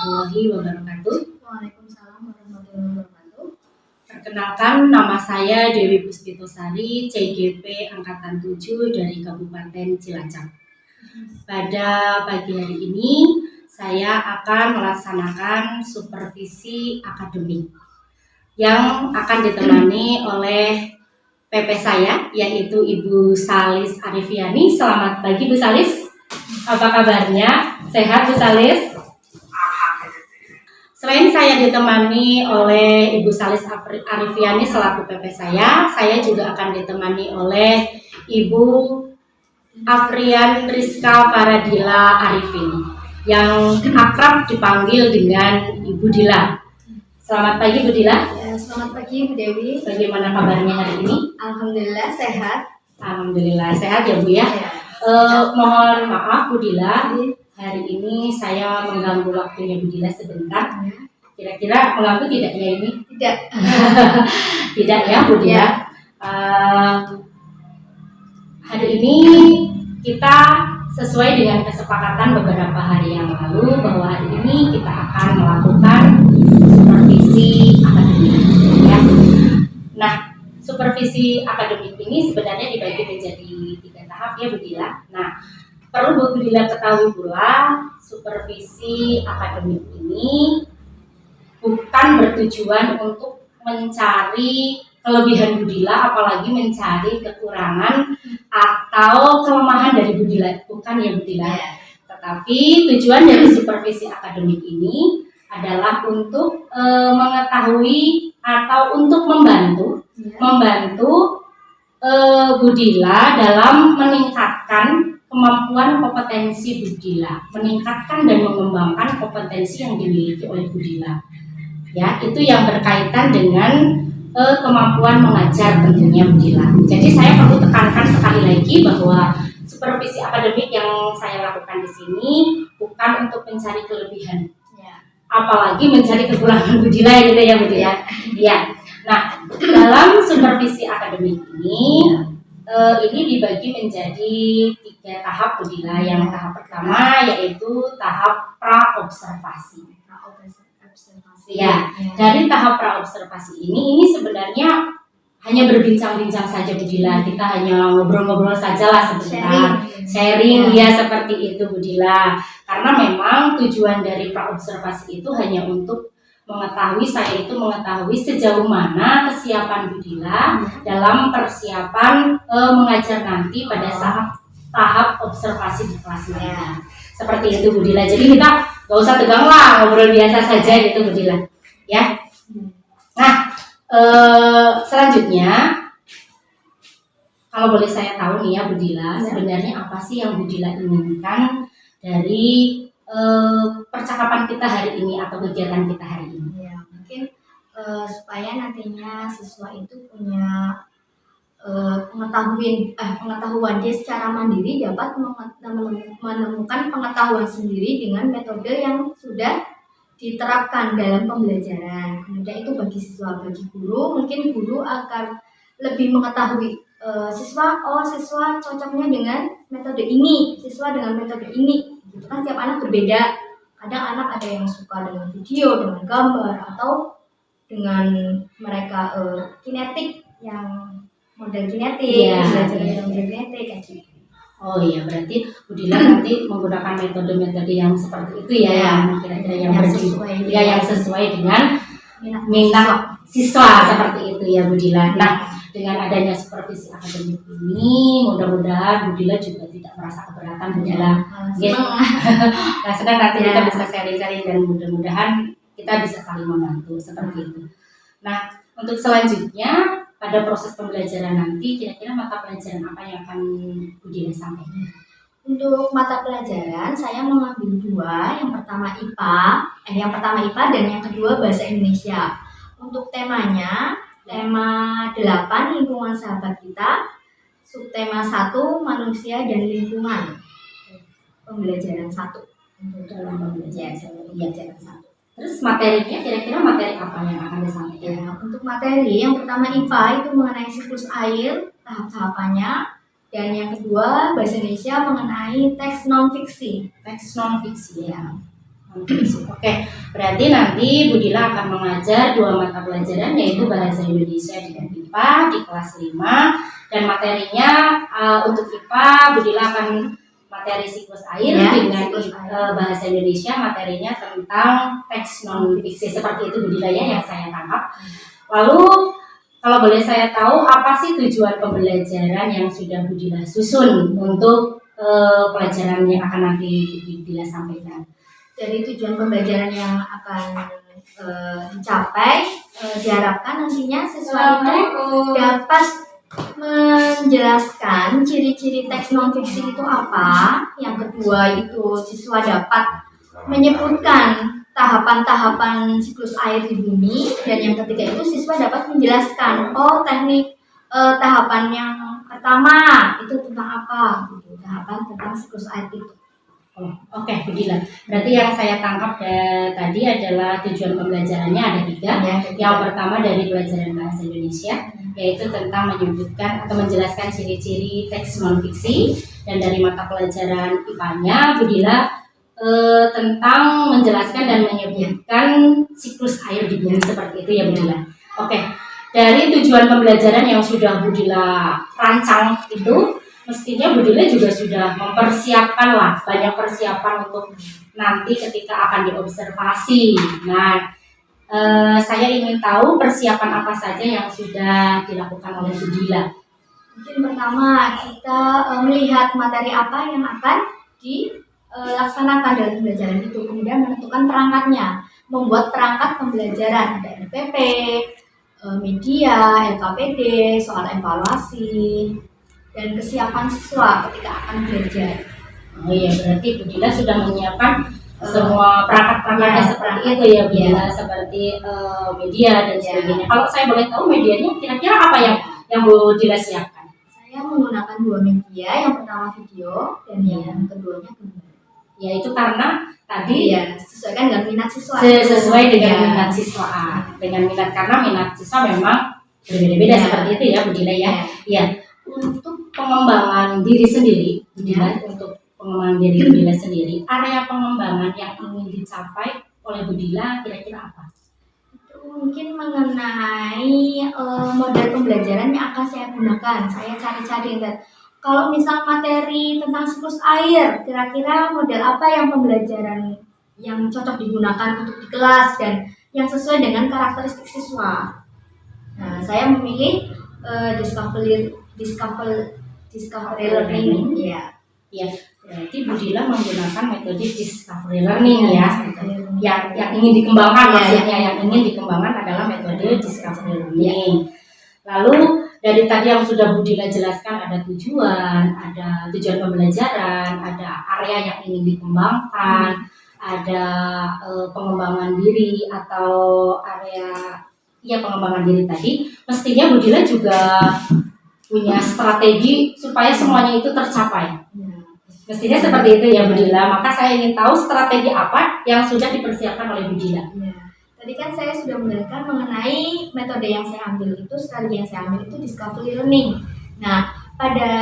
warahmatullahi wabarakatuh. Waalaikumsalam warahmatullahi wabarakatuh. Perkenalkan, nama saya Dewi Puspitosari, CGP Angkatan 7 dari Kabupaten Cilacap. Pada pagi hari ini, saya akan melaksanakan supervisi akademik yang akan ditemani oleh PP saya, yaitu Ibu Salis Arifiani. Selamat pagi Bu Salis, apa kabarnya? Sehat Bu Salis? Selain saya ditemani oleh Ibu Salis Arifiani selaku PP saya juga akan ditemani oleh Ibu Afrian Rizka Faradila Arifin yang akrab dipanggil dengan Ibu Dila. Selamat pagi Bu Dila. Ya, selamat pagi Bu Dewi. Bagaimana kabarnya hari ini? Alhamdulillah sehat. Alhamdulillah sehat ya Bu ya. Mohon maaf Bu Dila, hari ini saya mengganggu waktunya Bu Dila sebentar. Kira-kira mengganggu tidak ya ini? Tidak. Tidak ya Bu Dila. Hari ini kita sesuai dengan kesepakatan beberapa hari yang lalu bahwa hari ini kita akan melakukan supervisi akademik ya. Nah, supervisi akademik ini sebenarnya dibagi menjadi 3 tahap ya Bu Dila. Nah, perlu Bu Dila ketahui pula supervisi akademik ini bukan bertujuan untuk mencari kelebihan Bu Dila, apalagi mencari kekurangan atau kelemahan dari Bu Dila, bukan ya Bu Dila. Tetapi tujuan dari supervisi akademik ini adalah untuk mengetahui atau untuk membantu Bu Dila dalam meningkatkan kemampuan kompetensi Bu Dila, meningkatkan dan mengembangkan kompetensi yang dimiliki oleh Bu Dila. Ya, itu yang berkaitan dengan kemampuan mengajar tentunya Bu Dila. Jadi saya perlu tekankan sekali lagi bahwa supervisi akademik yang saya lakukan di sini bukan untuk mencari kelebihan, apalagi mencari kekurangan Bu Dila gitu ya Bu Dila. Ya. Nah, dalam supervisi akademik ini dibagi menjadi 3 tahap Bu Dila. Yang tahap pertama yaitu tahap praobservasi. Ya, dari tahap praobservasi ini sebenarnya hanya berbincang-bincang saja Bu Dila. Kita hanya ngobrol-ngobrol saja lah sebentar, sharing ya seperti itu Bu Dila. Karena memang tujuan dari praobservasi itu hanya untuk mengetahui sejauh mana kesiapan Bu Dila dalam persiapan mengajar nanti pada saat tahap observasi di kelas lain. Seperti itu Bu Dila. Jadi kita gak usah tegang lah, ngobrol biasa saja gitu Bu Dila. Ya. Nah, selanjutnya kalau boleh saya tahu nih ya Bu Dila, sebenarnya apa sih yang Bu Dila inginkan dari percakapan kita hari ini atau kegiatan kita hari ini? Ya, mungkin supaya nantinya siswa itu punya pengetahuan dia secara mandiri dapat menemukan pengetahuan sendiri dengan metode yang sudah diterapkan dalam pembelajaran. Kemudian itu bagi siswa, bagi guru, mungkin guru akan lebih mengetahui siswa cocoknya dengan metode ini, siswa dengan metode ini. Gitu kan tiap anak berbeda. Kadang anak ada yang suka dengan video, dengan gambar, atau dengan mereka kinetik yang model kinetik, belajar model kinetik kayak gitu. Oh iya, berarti Bu Dila nanti menggunakan metode-metode yang seperti itu ya, yang kira-kira yang sesuai dengan minat siswa seperti itu ya Bu Dila. Nah, dengan adanya supervisi akademik ini, mudah-mudahan Bu Dila juga tidak merasa keberatan Bu Dila. Nah, sedang nanti kita bisa sharing-sharing dan mudah-mudahan kita bisa saling membantu seperti itu. Nah, untuk selanjutnya pada proses pembelajaran nanti, kira-kira mata pelajaran apa yang akan Bu Dila sampaikan? Untuk mata pelajaran saya mengambil 2, yang pertama IPA dan yang kedua Bahasa Indonesia. Untuk temanya, tema 8 lingkungan sahabat kita, subtema 1 manusia dan lingkungan. Pembelajaran 1 untuk dalam pembelajaran 1. Terus materinya kira-kira materi apa yang akan disampaikan? Ya, untuk materi yang pertama IPA itu mengenai siklus air, tahap-tahapannya, dan yang kedua Bahasa Indonesia mengenai teks non fiksi. Teks non fiksi ya. non-fiksi. Oke, berarti nanti Budila akan mengajar 2 mata pelajaran, yaitu Bahasa Indonesia dan IPA di kelas 5, dan materinya untuk IPA Budila akan materi siklus air, dengan Bahasa Indonesia materinya tentang teks non-fiksi. Seperti itu Budila ya yang saya tangkap. Lalu kalau boleh saya tahu, apa sih tujuan pembelajaran yang sudah Budila susun untuk pelajaran yang akan nanti Budila sampaikan? Dari tujuan pembelajaran yang akan dicapai, diharapkan nantinya siswa itu dapat menjelaskan ciri-ciri teks non-fiksi itu apa. Yang kedua itu siswa dapat menyebutkan tahapan-tahapan siklus air di bumi, dan yang ketiga itu siswa dapat menjelaskan teknik tahapan yang pertama itu tentang apa, gitu, tahapan tentang siklus air itu. Oke, Budila. Berarti yang saya tangkap tadi adalah tujuan pembelajarannya ada 3. Yang pertama dari pelajaran Bahasa Indonesia, yaitu tentang menyebutkan atau menjelaskan ciri-ciri teks non-fiksi, dan dari mata pelajaran IPA-nya Budila tentang menjelaskan dan menyebutkan siklus air di bumi, seperti itu ya Budila. Oke, dari tujuan pembelajaran yang sudah Budila rancang itu, mestinya Budila juga sudah mempersiapkan lah, banyak persiapan untuk nanti ketika akan diobservasi. Nah, saya ingin tahu persiapan apa saja yang sudah dilakukan oleh Budila. Mungkin pertama kita melihat materi apa yang akan dilaksanakan dalam pembelajaran itu, kemudian menentukan perangkatnya, membuat perangkat pembelajaran, ada RPP, media, LKPD, soal evaluasi, dan kesiapan siswa ketika akan belajar. Oh iya, berarti Budila sudah menyiapkan semua perangkat-perangkatnya seperti itu ya Budila, seperti media dan sebagainya. Kalau saya boleh tahu medianya kira-kira apa yang Budila siapkan? Saya menggunakan 2 media, yang pertama video dan yang keduanya gambar. Ya itu karena tadi sesuaikan dengan minat siswa. Sesuai dengan minat siswa, karena minat siswa memang berbeda-beda seperti itu ya Budila ya. Iya. Untuk pengembangan diri sendiri, untuk pengembangan diri Budila sendiri, area pengembangan yang ingin dicapai oleh Budila kira-kira apa? Itu mungkin mengenai model pembelajaran yang akan saya gunakan. Saya cari-cari, kalau misal materi tentang siklus air, kira-kira model apa yang pembelajaran yang cocok digunakan untuk di kelas dan yang sesuai dengan karakteristik siswa. Nah, saya memilih discovery learning. Ya, berarti Budila menggunakan metode discovery learning yang ingin dikembangkan, maksudnya yang ingin dikembangkan adalah metode discovery learning. Lalu dari tadi yang sudah Budila jelaskan, ada tujuan pembelajaran, ada area yang ingin dikembangkan, ada pengembangan diri atau area pengembangan diri tadi. Mestinya Budila juga punya strategi supaya semuanya itu tercapai. Mestinya seperti itu ya Budila. Maka saya ingin tahu strategi apa yang sudah dipersiapkan oleh Budila. Tadi kan saya sudah menjelaskan mengenai metode yang saya ambil itu, strategi yang saya ambil itu discovery learning. Nah, pada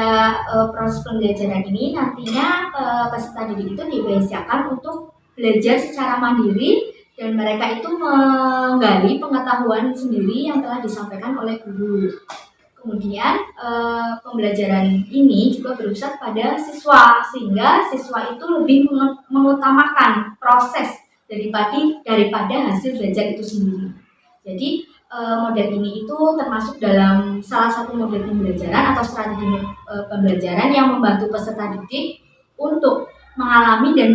proses pembelajaran ini nantinya peserta didik itu dibiasakan untuk belajar secara mandiri, dan mereka itu menggali pengetahuan sendiri yang telah disampaikan oleh guru. Kemudian pembelajaran ini juga berpusat pada siswa, sehingga siswa itu lebih mengutamakan proses daripada hasil belajar itu sendiri. Jadi model ini itu termasuk dalam salah satu model pembelajaran atau strategi pembelajaran yang membantu peserta didik untuk mengalami dan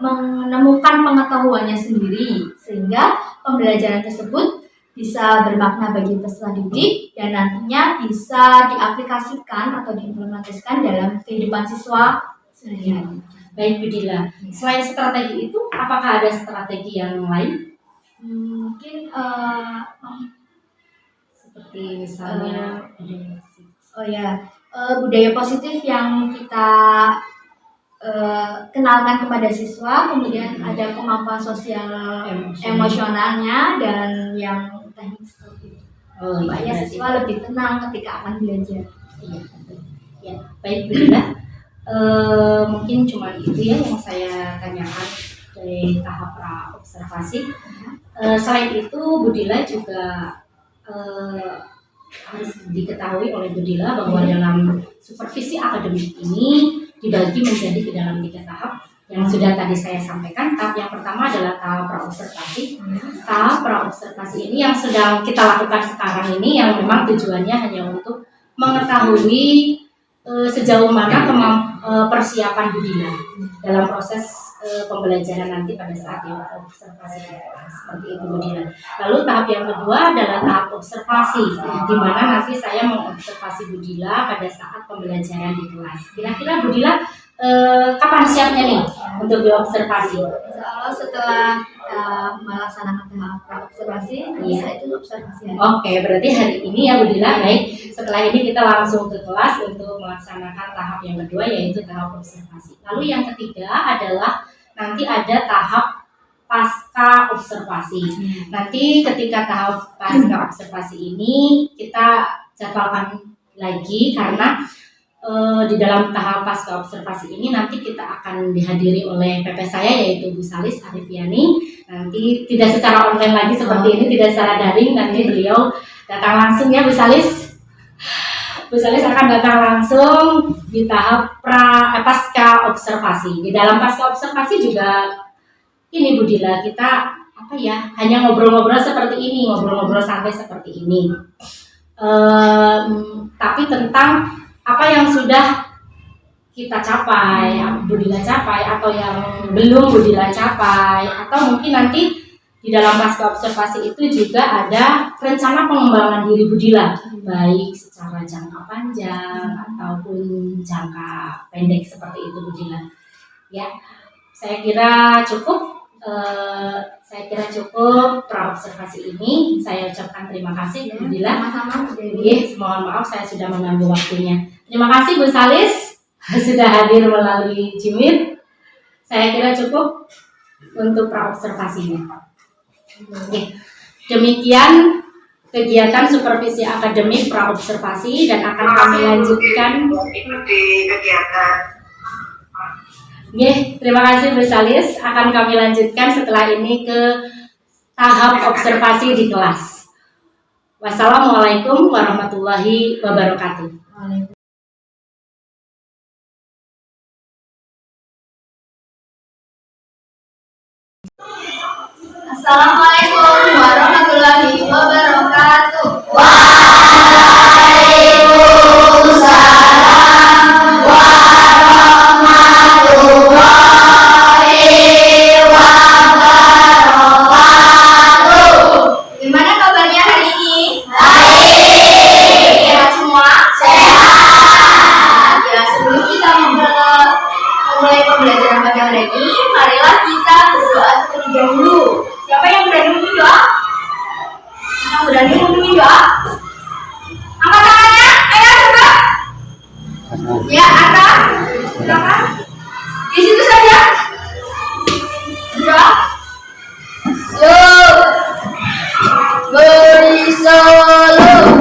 menemukan pengetahuannya sendiri, sehingga pembelajaran tersebut bisa bermakna bagi peserta didik dan nantinya bisa diaplikasikan atau diimplementasikan dalam kehidupan siswa sehari-hari. Baik Budila, selain strategi itu, apakah ada strategi yang lain? Mungkin seperti misalnya budaya positif yang kita kenalkan kepada siswa, kemudian ada kemampuan sosial emosionalnya, dan yang teknik seperti itu. Supaya siswa lebih tenang ketika akan belajar. Ya, baik Budila. Mungkin cuma itu ya yang saya tanyakan dari tahap pra observasi. Selain itu Budila juga harus diketahui oleh Budila bahwa dalam supervisi akademik ini dibagi menjadi ke dalam 3 tahap yang sudah tadi saya sampaikan. Tahap yang pertama adalah tahap praobservasi. Tahap praobservasi ini yang sedang kita lakukan sekarang ini, yang memang tujuannya hanya untuk mengetahui sejauh mana persiapan Budila dalam proses pembelajaran nanti pada saat yang observasi seperti itu Budila. Lalu tahap yang kedua adalah tahap observasi, di mana nanti saya mengobservasi Budila pada saat pembelajaran di kelas. Kira-kira Budila kapan siapnya nih untuk diobservasi? Insya Allah setelah melaksanakan tahap observasi, bisa itu observasi. Oke, berarti hari ini ya Budila, baik. Setelah ini kita langsung ke kelas untuk melaksanakan tahap yang kedua, yaitu tahap observasi. Lalu yang ketiga adalah nanti ada tahap pasca observasi. Nanti ketika tahap pasca observasi ini kita jadwalkan lagi, karena di dalam tahap pasca observasi ini nanti kita akan dihadiri oleh PP saya, yaitu Bu Salis Arifiani. Nanti tidak secara online lagi seperti ini, tidak secara daring, nanti beliau datang langsung ya Bu Salis. Bu Salis akan datang langsung di tahap pasca observasi. Di dalam pasca observasi juga ini Budila, kita hanya ngobrol-ngobrol seperti ini, ngobrol-ngobrol santai seperti ini. Tapi tentang apa yang sudah kita capai, Budila capai, atau yang belum Budila capai, atau mungkin nanti di dalam pasca observasi itu juga ada rencana pengembangan diri Budila, baik secara jangka panjang ataupun jangka pendek seperti itu Budila. Ya, saya kira cukup. Praobservasi ini. Saya ucapkan terima kasih Bu Budila. Sama-sama. Mohon maaf saya sudah mengambil waktunya. Terima kasih Bu Salis sudah hadir melalui Jimit. Saya kira cukup untuk praobservasinya. Demikian kegiatan supervisi akademik praobservasi, dan akan kami lanjutkan ikuti kegiatan. Terima kasih Bu Salis. Akan kami lanjutkan setelah ini ke tahap observasi di kelas. Wassalamualaikum warahmatullahi wabarakatuh. Assalamualaikum warahmatullahi wabarakatuh. Gimana kabarnya hari ini? Baik. Sehat semua? Sehat. Ya, sebelum kita memulai pembelajaran pada hari ini, marilah kita berdoa terlebih dahulu. Siapa yang berani memimpin doa? Yang berani memimpin doa? Angkat tangannya, ayo coba. Ya, angkat. Silakan. Di situ saja. Berdoa. Yuk. Beri salam.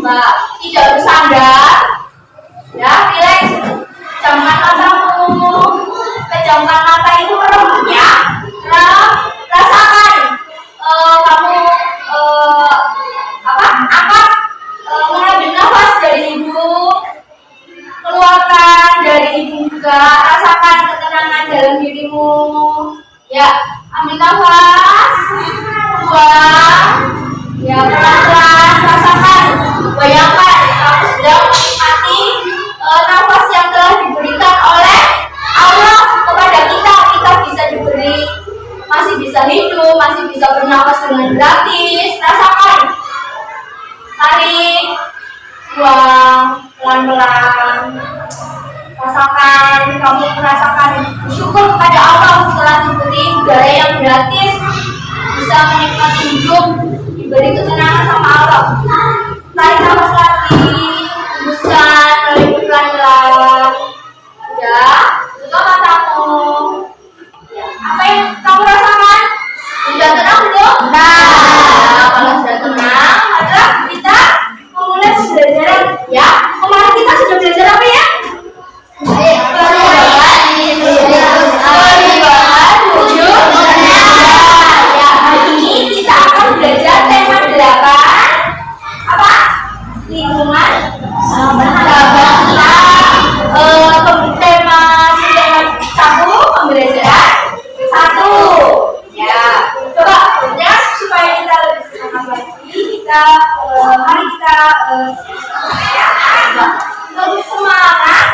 coba tidak bersandar, ya, rileks, jamkan matamu, pejamkan mata itu merem, ya, rasakan kamu angkat, mengambil nafas dari ibu, keluarkan dari ibu juga, rasakan ketenangan dalam dirimu, ya, ambil nafas, buang, ya, pelan-pelan, rasakan, bayangkan kamu sedang menikmati nafas yang telah diberikan oleh Allah kepada kita. Kita bisa diberi, masih bisa hidup, masih bisa bernafas dengan gratis. Rasakan, tarik, buang, pelan-pelan. Rasakan, kamu merasakan bersyukur kepada Allah setelah diberi udara yang gratis, bisa menikmati hidup, diberi ketenangan sama Allah. Tarik nafas lagi, hembuskan, tarik pelan-pelan. Ya, tutup matamu. Ya, apa yang kamu rasakan? Sudah tenang belum? Nah, kalau sudah tenang, maka kita memulai pembelajaran. Ya, kemarin kita sudah belajar apa ya? Perubahan wujud. Ya, hari ini kita akan belajar tema 8. Apa? Lingkungan. Tema 1, pembelajaran 1. Ya, coba ya supaya kita lebih semangat lagi. Mari kita lebih semangat.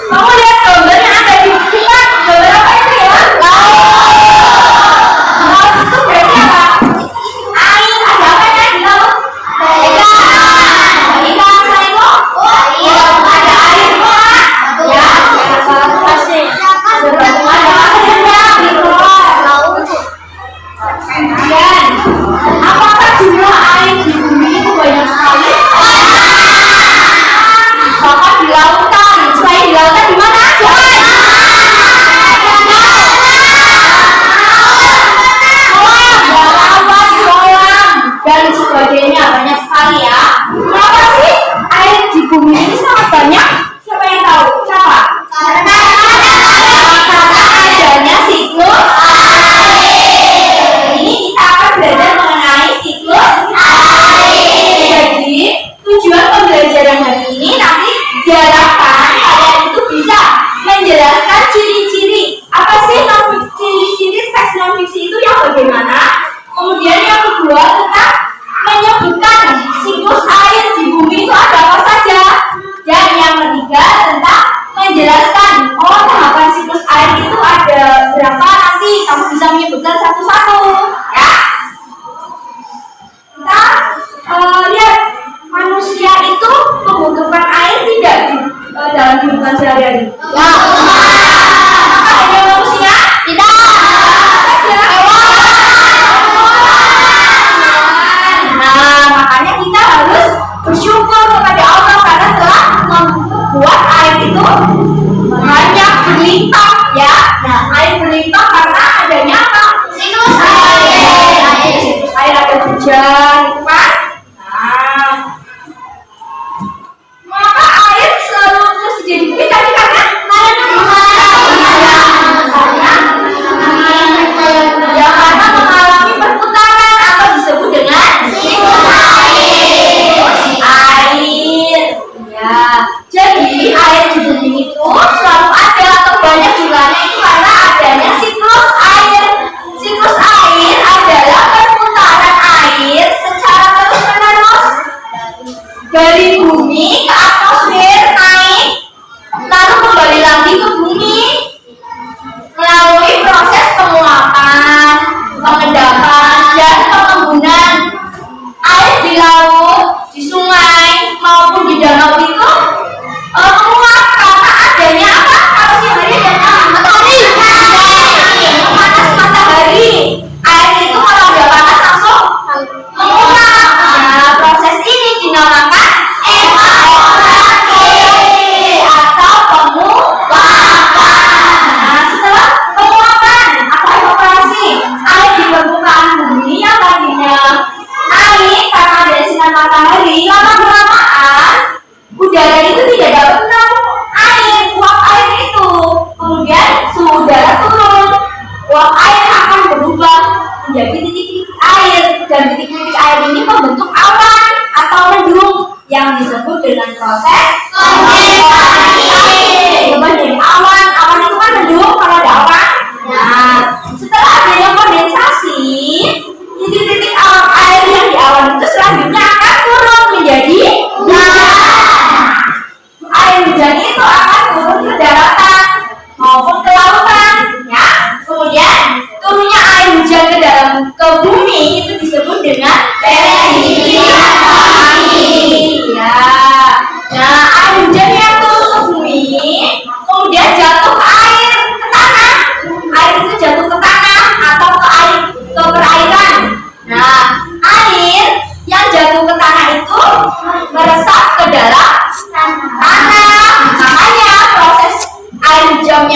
Kamu lihat gambar yang ada di kita, gambar apa itu ya? Laut itu berarti apa? Air, ada apa ya di laut? Ikan, selain itu? Ada air kok? Ya, pasti. Ada apa ya? Laut. Kemudian, apakah jumlah air di bumi itu banyak sekali? Bahkan di lautan, selain di lautan di mana? Dan sebagainya, banyak sekali ya. Kenapa sih air di bumi ini sangat banyak? Siapa yang tahu? Siapa? Karena adanya siklus air. Ini kita akan belajar mengenai siklus air. Jadi tujuan pembelajaran hari ini nanti diharapkan kalian itu bisa menjelaskan ciri-ciri. Apa sih ciri-ciri teks non fiksi itu yang bagaimana? Kemudian yang kedua tentang menyebutkan siklus air di bumi itu ada apa saja. Dan yang ketiga tentang menjelaskan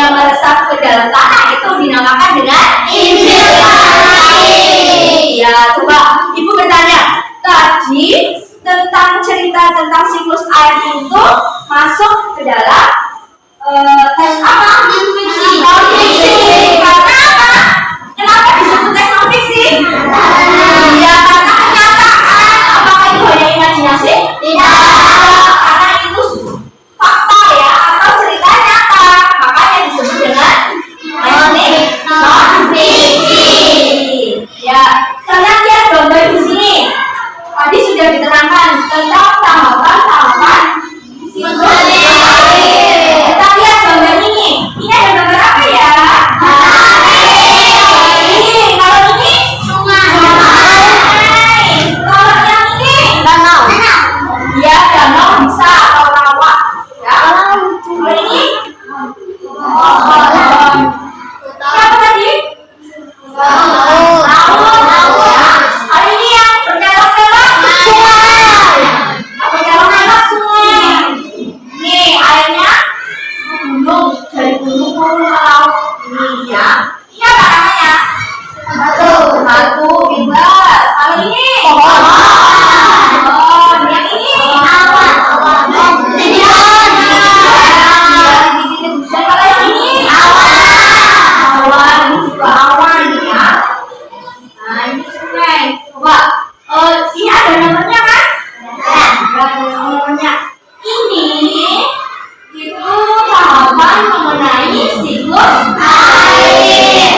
yang meresap ke dalam tanah itu dinamakan dengan infiltrasi. Ya, coba Ibu bertanya, tadi tentang cerita tentang siklus air itu masuk ke dalam teks apa? Non-fiksi. Karena apa? Kenapa disebut teks non-fiksi? Ya, karena kenyataan. Apakah itu hanya imajinasi? Tidak. Karena itu fakta ya, atau cerita nyata. Makanya disebut dengan non-fiksi. Ya, kalian lihat gambar di sini. Tadi sudah diterangkan tentang tahapan-tahapan siklus air. Kita lihat gambar ini. Ini ada gambar apa ya? Ini. Kalau ini sungai. Kalau yang ini danau. Ya, danau bisa atau rawa. Ya. Kalau ini apa tadi? Laut. Ya. Kalau ini yang berkelok-kelok sungai. Berkelok-kelok sungai. Nih airnya gunung, dari gunung turun ke laut. Ini ya. Ini apa namanya? Batu. Bebas. Kalau ini pohon. Yang ini awan. Dan kalau yang ini awan. Ini juga awan ya. Nah ini sungai. Coba ini ada namanya kan? Ada namanya. Ini itu tahapan mengenai siklus air.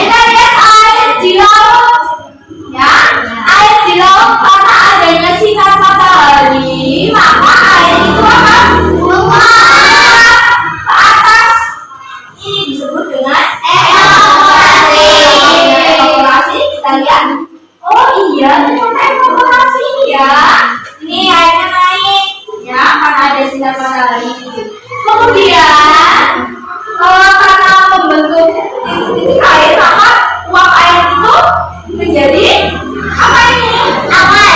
Kita lihat air di laut, ya. Air di laut karena adanya sinar matahari, maka air itu akan menguap ke atas. Ini disebut dengan evaporasi. Evaporasi kita lihat. Oh iya, ternyata evaporasi ya. Ini airnya naik, ya, karena ada sinar matahari. Kemudian karena membentuk titik-titik air, maka uap air itu menjadi apa ini? Awan.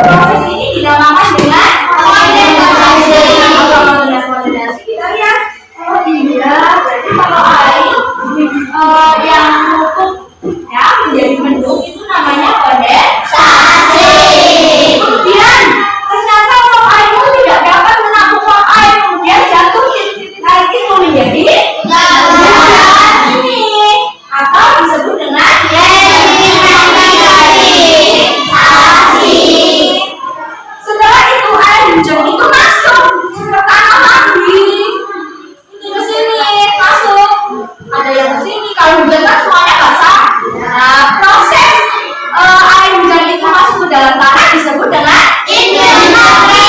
Proses ini dinamakan dengan kondensasi. Kondensasi kita lihat. Oh iya, berarti kalau air yang menutup ya menjadi mendung itu namanya kondensasi. Kemudian ternyata uap air itu tidak dapat menampung uap air, kemudian jatuh titik-titik air itu menjadi lautan ini, atau disebut dengan sedimentasi. Setelah itu air hujan itu masuk ke tanah lagi. Ini ke sini masuk. Ada yang ke sini. Kalau hujan kan semuanya basah. Nah, proses air hujan itu masuk ke dalam tanah disebut dengan infiltrasi.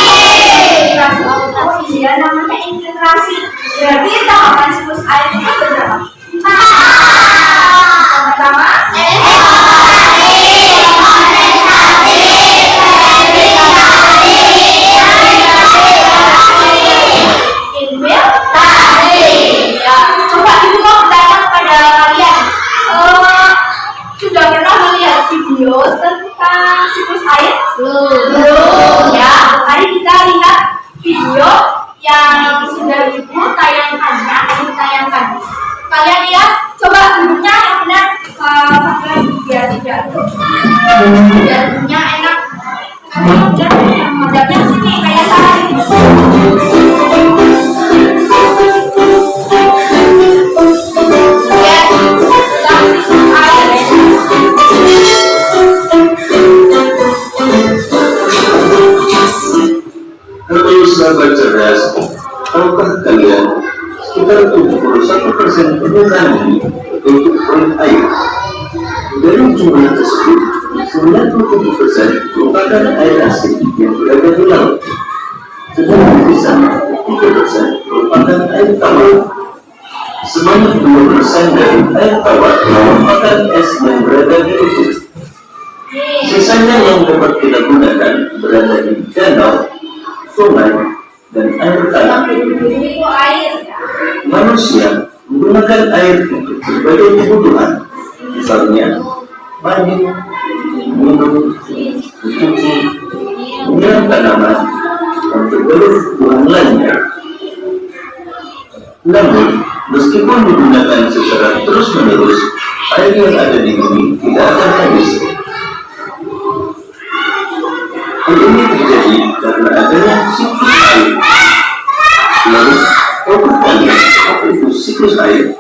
Ya, namanya infiltrasi. Berarti tahapan siklus air itu berapa? Pertama, infiltrasi. Ya, coba ibu mau bertanya kepada kalian. Sudah pernah melihat video tentang siklus air? Belum. Ya, mari kita lihat video yang sudah ibu tayangkan. Kalian lihat, coba duduknya yang benar, biar tidak biar duduknya enak. Kemudian menghadapnya sini kayak saya. Halo sahabat cerdas, tahukah kalian sekitar 71% permukaan bumi tertutup oleh air. Dari jumlah tersebut, 97% merupakan air asin yang berada di laut. Sedangkan di sana, 3% merupakan air tawar. Sebanyak 2% dari air tawar merupakan es yang berada di ufuk. Sisanya yang dapat kita gunakan berada di danau, sungai, dan air tanah. Manusia menggunakan air untuk berbagai kebutuhan, misalnya mandi, minum, mencuci, menyiram tanaman, dan berbagai kebutuhan lainnya. Namun, meskipun digunakan secara terus-menerus, air yang ada di bumi tidak akan habis. Hal ini terjadi karena adanya siklus air. Lalu, tahukah kalian apa itu siklus air?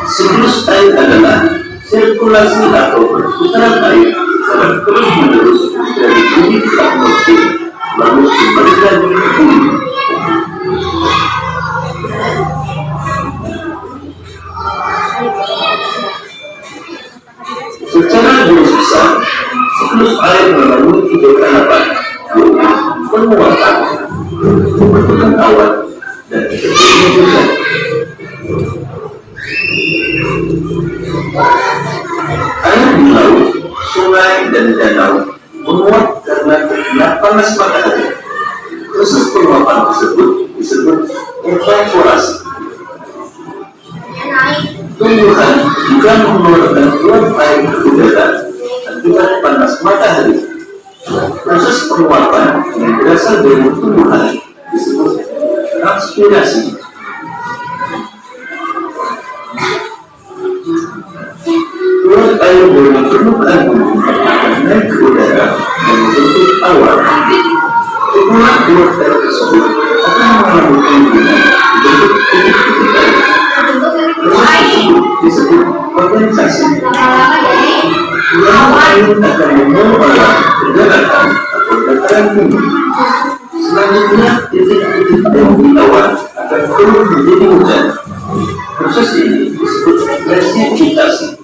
Siklus air adalah sirkulasi atau perputaran air secara terus-menerus dari bumi ke atmosfer, lalu kembali lagi ke bumi. Secara garis besar, siklus air melalui 3 tahapan, yaitu penguapan, pembentukan awan, dan terjadinya hujan. Air di laut, sungai, dan danau menguap karena terkena panas matahari. Proses penguapan tersebut disebut evaporasi. Tumbuhan juga mengeluarkan uap air ke udara akibat panas matahari. Proses penguapan yang berasal dari tumbuhan disebut transpirasi. Uap air dari permukaan bumi akan naik ke udara dan membentuk awan. Kumpulan uap air tersebut akan mengalami kemungkinan bentuk titik-titik air. Proses tersebut disebut kondensasi. Uap air akan membawa ke daratan atau dataran bumi. Selanjutnya, titik-titik air di awan akan turun menjadi hujan. Proses ini disebut presipitasi.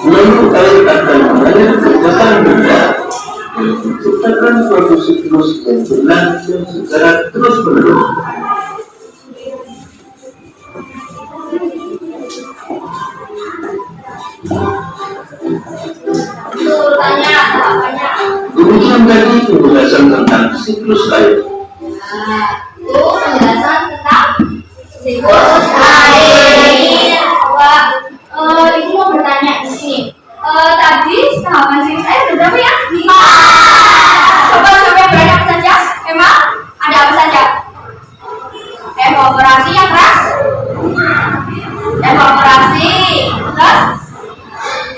Lalu air akan mengalir ke dasar benda dan menciptakan suatu siklus yang berlangsung secara terus-menerus. Demikian tadi penjelasan tentang siklus air. Itu penjelasan tentang siklus air. Ibu mau bertanya di sini. Tadi tahapan siklus air ada berapa ya? 5. Coba banyak saja. Emang ada apa saja? Evaporasi yang keras. Evaporasi, terus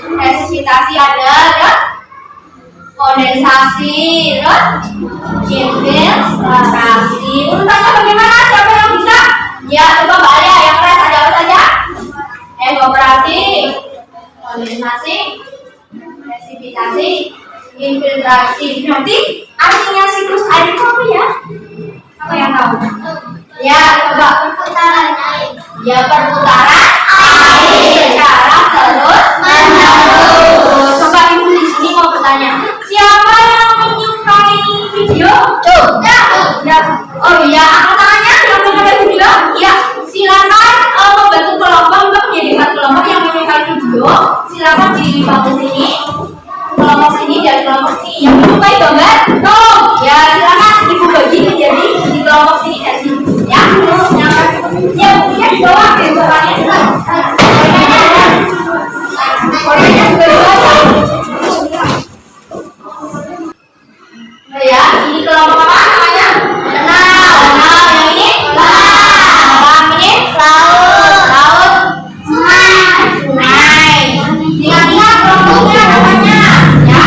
presipitasi ada, kondensasi, terus infiltrasi. Urutannya bagaimana? Siapa yang bisa? Ya, coba Mbak Alia, yang keras ada apa saja? Evaporasi, kondensasi, presipitasi, infiltrasi. Berarti artinya siklus air itu apa ya? Apa yang tahu? Ya, coba perputaran air. Ya, perputaran air secara terus menerus. Coba ibu di sini mau bertanya, siapa yang menyukai video? Ya. Oh iya, angkat tangannya yang menyukai video. Ya, silakan membentuk kelompok untuk menjadi 4 kelompok yang menyukai video. Silakan dibantu sini. Kelompok sini dan kelompok sini yang menyukai gambar. Tolong, ya silakan ibu bagi menjadi di kelompok sini dan sini. Ya, terus yang di bawah gambarannya koordinatnya juga di bawah. Ya, ini kelompok apa namanya? Danau. Yang ini laut. Ini laut. Sungai. Ingat-ingat kelompoknya namanya. Ya.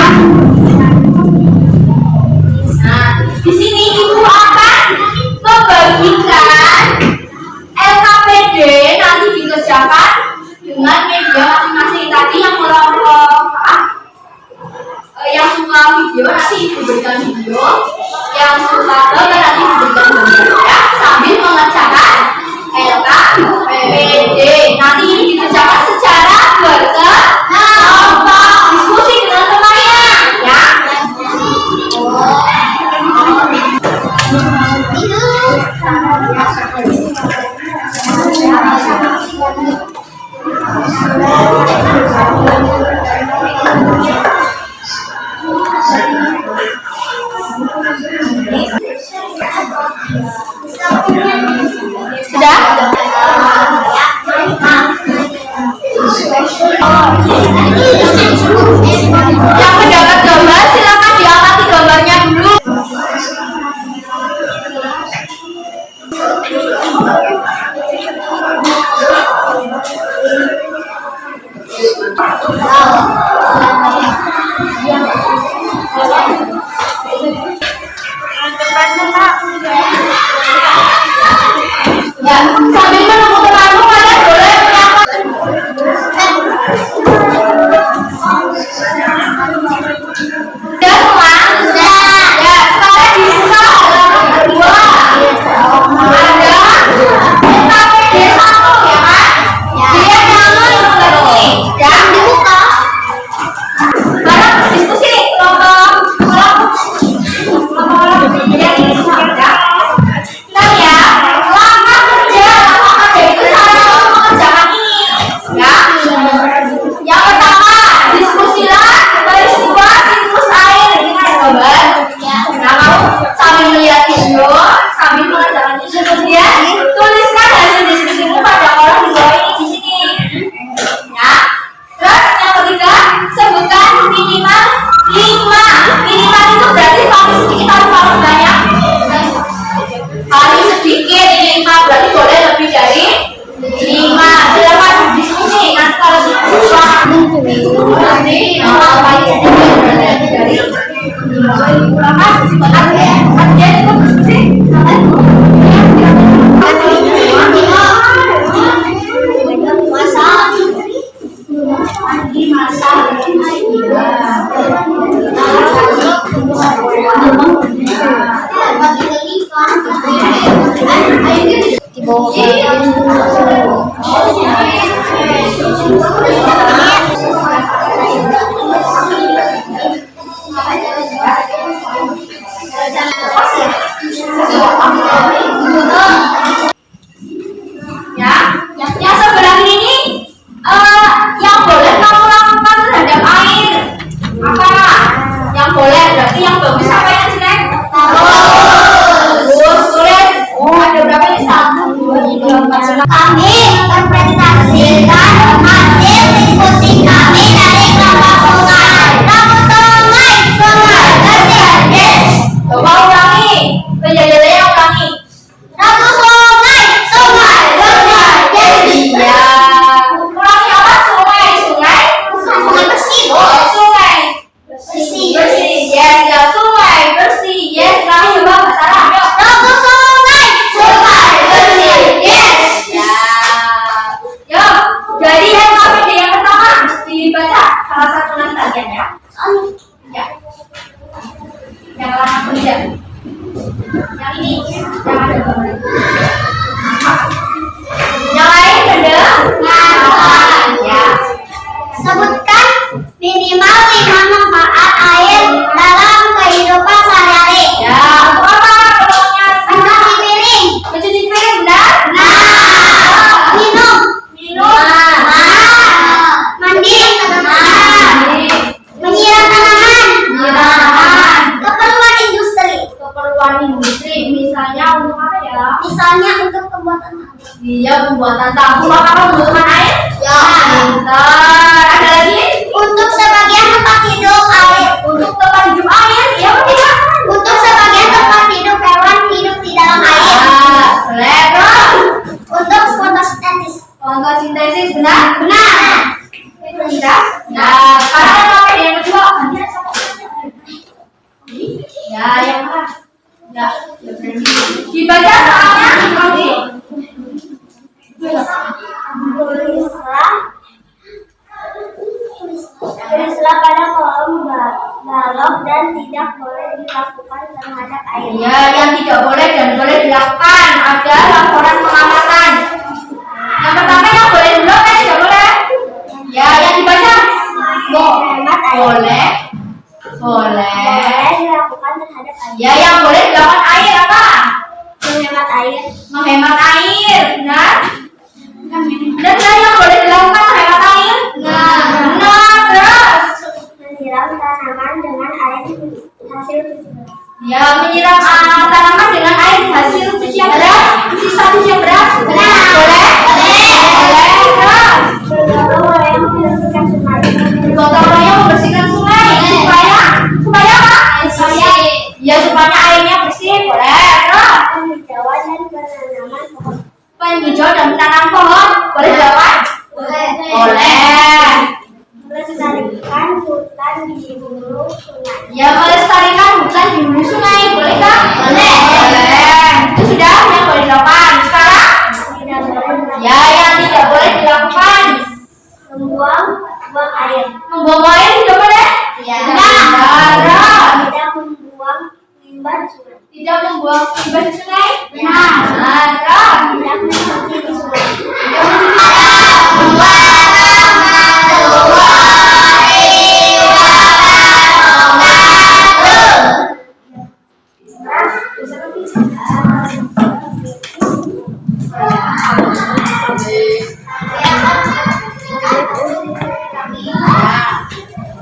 Ya, sambil menunggu temanmu kalian boleh menyapa. Sudah semua? Sudah. Ya, sekarang dibuka halaman kedua. Ada SKPD 1 ya kan? Dia jangan seperti dan dibuka. Sekarang diskusi kelompok yang ini saja. Kita ya, langkah kerja itu cara mengerjakan ini. Ya. Yang pertama, diskusilah peristiwa siklus air dengan gambar. Nah, kamu sambil melihat video, sambil mengerjakan itu, kemudian tuliskan hasil diskusimu pada kolom di bawah ini di sini. Ya. Terus yang ketiga, sebutkan minimal 5. Minimal itu berarti paling sedikit atau paling banyak? Paling sedikit 5, berarti boleh lebih dari 5. Silakan diskusi. Nanti kalau susah nanti paling sedikit berarti lebih dari 5. Artinya itu diskusi. Yang sebelah ini yang boleh kamu lakukan terhadap air apa? Yang boleh berarti yang bagus apa yang jelek? Bagus, boleh. Ada berapa ini? 1, 2, 3, 4. Kami interpretasikan hasil diskusi kami dari kelompok sungai. Coba ulangi. Penjelasannya ulangi. Sungai. Ya. Ulangi apa? Sungai bersih. Oh, sungai bersih. Yes, ya, sungai bersih. Yes, kamu coba Mbak Sarah. Sungai bersih. Yes. Ya. Yo, dari SKPD yang pertama dibaca salah satu nanti kalian ya. Ya. Yang lama kerja. Yang ini, yang ada gambar. Yang lain kedengaran ya. Sebutkan minimal 5 manfaat air dalam kehidupan sehari-hari. Ya, untuk apa? Mencuci piring. Mencuci piring benar? Minum. Mandi. Menyiram tanaman. Keperluan industri. Misalnya untuk apa ya? Misalnya untuk pembuatan tahu. Iya, pembuatan tahu. Apa membutuhkan air? Ya. Pintar. Ada lagi? Untuk sebagian tempat hidup air. Untuk tempat hidup air? Iya atau tidak? Untuk sebagian tempat hidup hewan hidup di dalam air. Boleh. Untuk fotosintesis. Fotosintesis benar? Benar. Tidak? Nah, sekarang apa yang kedua? Ya, yang mana? Ya, dibaca soalnya nanti. Tulislah pada kolom balok dan tidak boleh dilakukan terhadap air. Ya, yang tidak boleh dan boleh dilakukan ada laporan pengamatan. Yang pertama yang boleh dulu kan tidak boleh. Ya, yang dibaca boleh. Boleh dilakukan terhadap air. Ya, yang boleh dilakukan air apa? Menghemat air. Menghemat air, benar? Dan yang boleh dilakukan menghemat air? Benar, terus? Menyiram tanaman dengan air hasil ya, menyiram tanaman dengan air hasil cuci yang beras. Sisa cuci yang beras? Benar. Boleh? Boleh, terus? Gotong royong membersihkan sungai. Supaya apa? Ya, supaya airnya bersih. Boleh, terus? Penghijauan dan penanaman pohon. Boleh dilakukan? Boleh. Boleh. melestarikan hutan di hulu sungai. Ya, melestarikan hutan di hulu sungai, boleh kah? Boleh. Itu sudah yang boleh dilakukan. Sekarang? Tidak boleh Ya, yang tidak boleh dilakukan. membuang air. Membuang air tidak boleh? Ya. Benar. Tidak membuang limbah di sungai. Tidak membuang limbah di sungai? Benar. Benar. Tidak mencuci di sungai.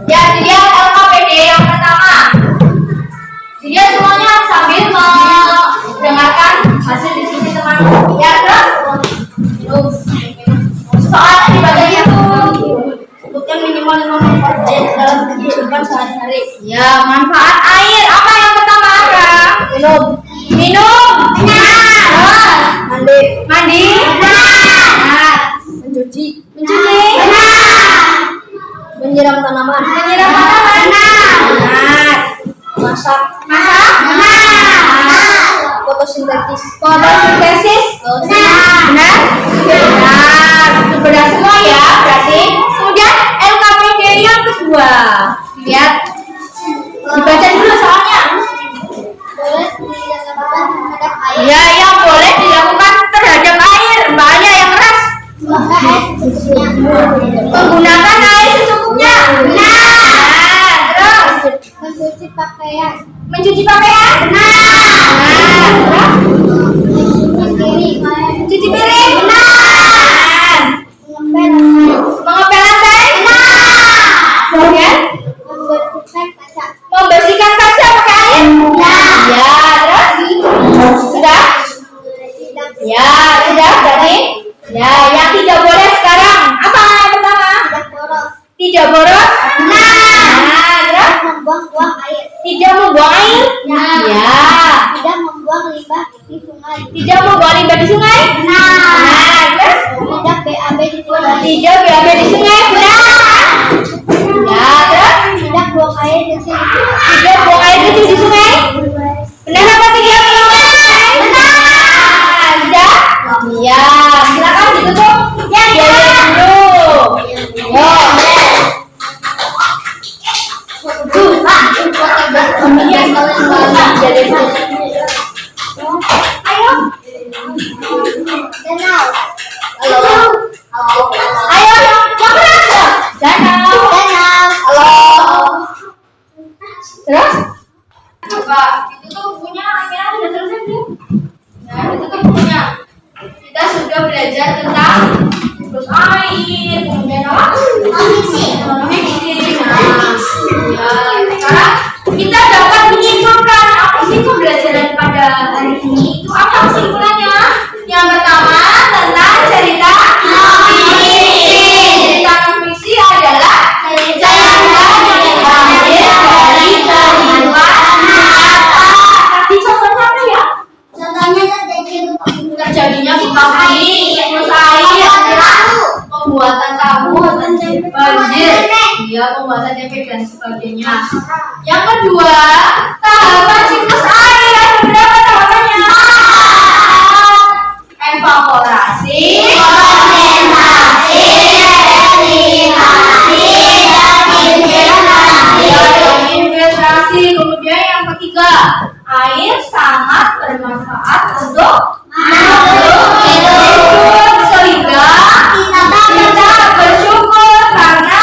Ya, jadi LKPD yang pertama. Jadi semuanya sambil mendengarkan hasil diskusi teman-teman. Ya, terus soalnya dibaca itu bukan minimal 5% dalam kehidupan sehari-hari. Ya, manfaat air apa yang pertama ada? Minum. Benar. Mandi. Benar. Mencuci. Benar. Menyiram tanaman. Benar. Masak. Benar. Fotosintesis. Benar. Benar semua ya berarti. Kemudian LKPD yang kedua. Lihat. Dibaca dulu soalnya. Boleh dilakukan terhadap air. Ya, yang boleh dilakukan terhadap air. Mbaknya yang keras. Menggunakan air secukupnya. Benar. Terus Mencuci pakaian. mencuci pakaian. Benar. Terus Mencuci piring. cuci piring. Benar. Mengepel lantai. Mengepel lantai. Benar. Kemudian Membersihkan kaca. membersihkan kaca pakai air. Ya. Terus sudah. Ya, sudah berarti. Ya, yang tidak boleh sekarang apa yang pertama? Tidak boros. Tidak boros. Nah, terus Membuang air. tidak membuang air. Ya. Tidak membuang limbah di sungai. Tidak membuang limbah di sungai. Nah, terus Tidak BAB di sungai. tidak BAB di sungai. Benar. Ya, terus Tidak buang air kecil. tidak buang air kecil di sungai. Benar apa tidak buang air di sungai? Benar. Sudah? Ya, silakan ditutup. Ya, dulu. Yo. Ayo. Danau. Halo. Ayo, yang keras ya. Danau. Halo. Terus? Coba ditutup bukunya, akhirnya sudah selesai belum? Nah, ditutup bukunya. Kita sudah belajar tentang terus air, kemudian apa? Fiksi. Nah, ya, sekarang kita dapat menyimpulkan apa sih pembelajaran pada hari ini? Itu apa kesimpulannya? Yang pertama tentang cerita non-fiksi. Cerita non-fiksi adalah cerita yang diambil dari kehidupan nyata. Tadi contohnya apa ya? Contohnya Terjadinya gempa bumi, terus air, pembuatan tahu, banjir, ya pembuatan tempe dan sebagainya. Yang kedua, tahapan siklus air. Ada berapa tahapannya? Evaporasi, kondensasi, dan infiltrasi. Kemudian yang ketiga, air sangat bermanfaat untuk makhluk hidup sehingga kita bersyukur karena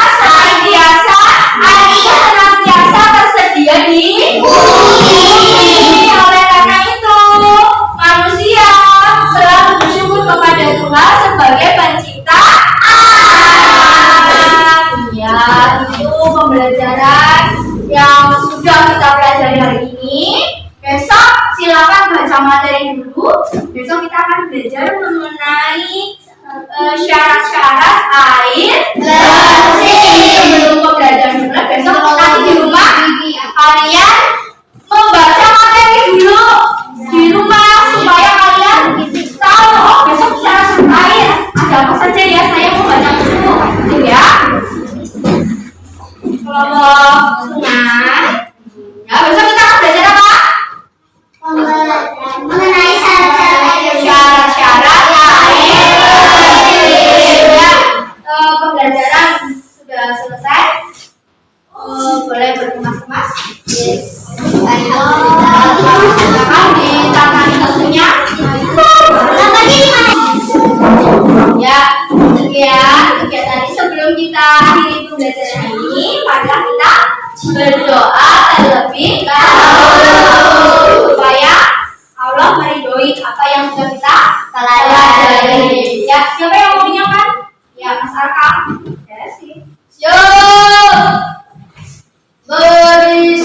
senantiasa tersedia di bumi. Oleh karena itu manusia selalu bersyukur kepada Tuhan sebagai pencipta alam. Ya, itu pembelajaran yang sudah kita pelajari hari ini. Besok silakan baca materi dulu. Besok kita akan belajar mengenai syarat-syarat air bersih. Sebelum pembelajaran dulu, besok nanti di rumah kalian membaca materi dulu di rumah supaya kalian tahu oh besok syarat air ada apa saja ya. Saya mau baca dulu ya. kelompok sungai. Ya, besok kita akan belajar apa? Mengenai syarat-syarat Syarat-syarat air. Ya, pembelajaran sudah selesai. Boleh berkemas-kemas. Yes. Ayo, silakan ditangani tentunya. Ya, sekian kegiatan ini. Sebelum kita akhiri pembelajaran ini, marilah kita berdoa terlebih dahulu supaya Allah meridhoi apa yang sudah kita pelajari. Ya, siapa yang mau menyampaikan? Ya, Mas Arka. Ya, sih. Yuk, beri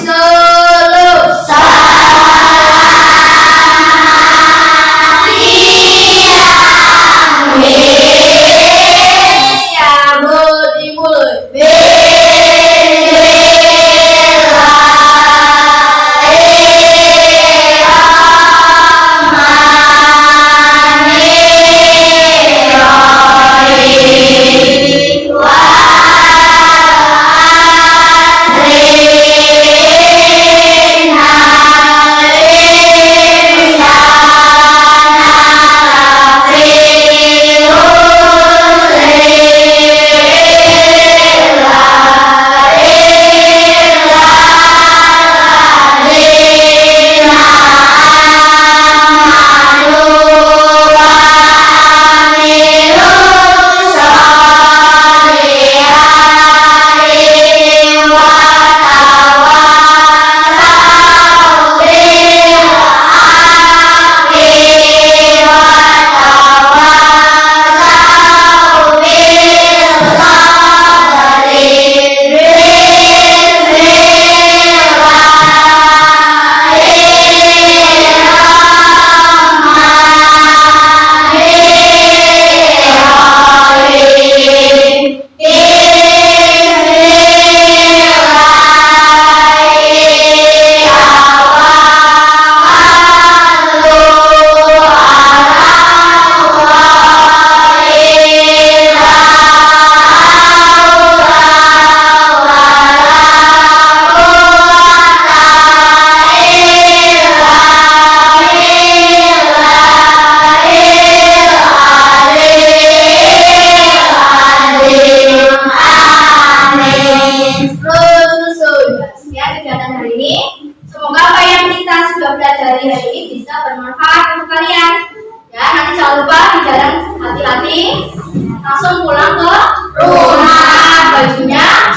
langsung pulang ke rumah. Bajunya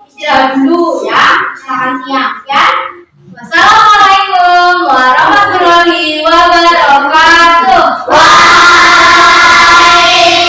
istirahat dulu ya, makan siang ya. Wassalamualaikum warahmatullahi wabarakatuh. Warahmatullahi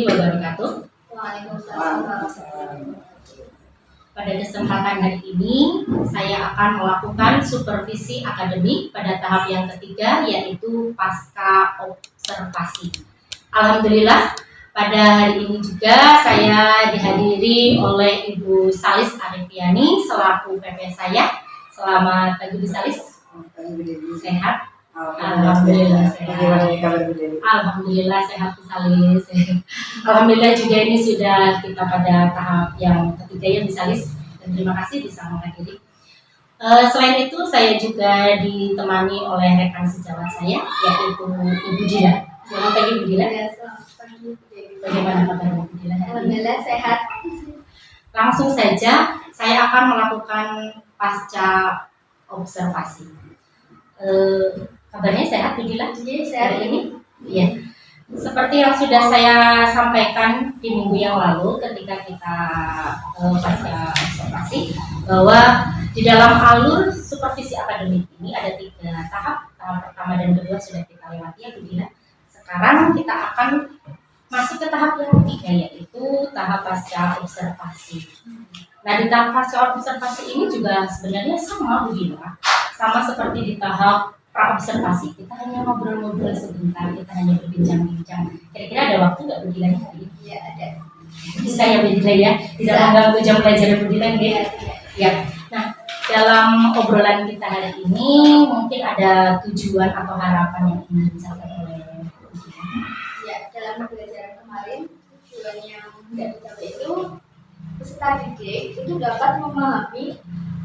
wabarakatuh. Waalaikumsalam. Pada kesempatan hari ini, saya akan melakukan supervisi akademik pada tahap yang ketiga, yaitu pasca observasi. Alhamdulillah, pada hari ini juga saya dihadiri oleh Ibu Salis Arifiani selaku PP saya. Selamat pagi, Bu Salis. Sehat? Alhamdulillah sehat. Alhamdulillah sehat, Bu Salis. Alhamdulillah juga ini sudah kita pada tahap yang ketiga ya, Bu Salis. Dan terima kasih bisa menghadiri. Selain itu saya juga ditemani oleh rekan sejawat saya, yaitu Ibu Dila. Selamat pagi, Bu Dila. Bagaimana kabar Bu Dila? Alhamdulillah sehat. Langsung saja saya akan melakukan pasca observasi. Kabarnya sehat, Bu Dila? Jadi sehat Hari ini? Iya. Seperti yang sudah saya sampaikan di minggu yang lalu ketika kita pasca observasi, bahwa di dalam alur supervisi akademik ini ada 3 tahap. Tahap pertama dan kedua sudah kita lewati ya, Bu Dila. Sekarang kita akan masuk ke tahap yang ketiga, yaitu tahap pasca observasi. Nah, di tahap pasca observasi ini juga sebenarnya sama, Bu Dila. Sama seperti di tahap praobservasi, kita hanya ngobrol-ngobrol sebentar, kita hanya berbincang-bincang. Kira-kira ada waktu nggak Bu Dilan hari ini? Ya, ada. Bisa ya Bu Dilan ya? Bisa Bisa. mengganggu jam pelajaran Bu Dilan ya? Ya, Ya. Nah, dalam obrolan kita hari ini mungkin ada tujuan atau harapan yang ingin dicapai oleh Bu Dilan. ya, dalam pembelajaran kemarin tujuan yang tidak dicapai itu peserta didik itu dapat memahami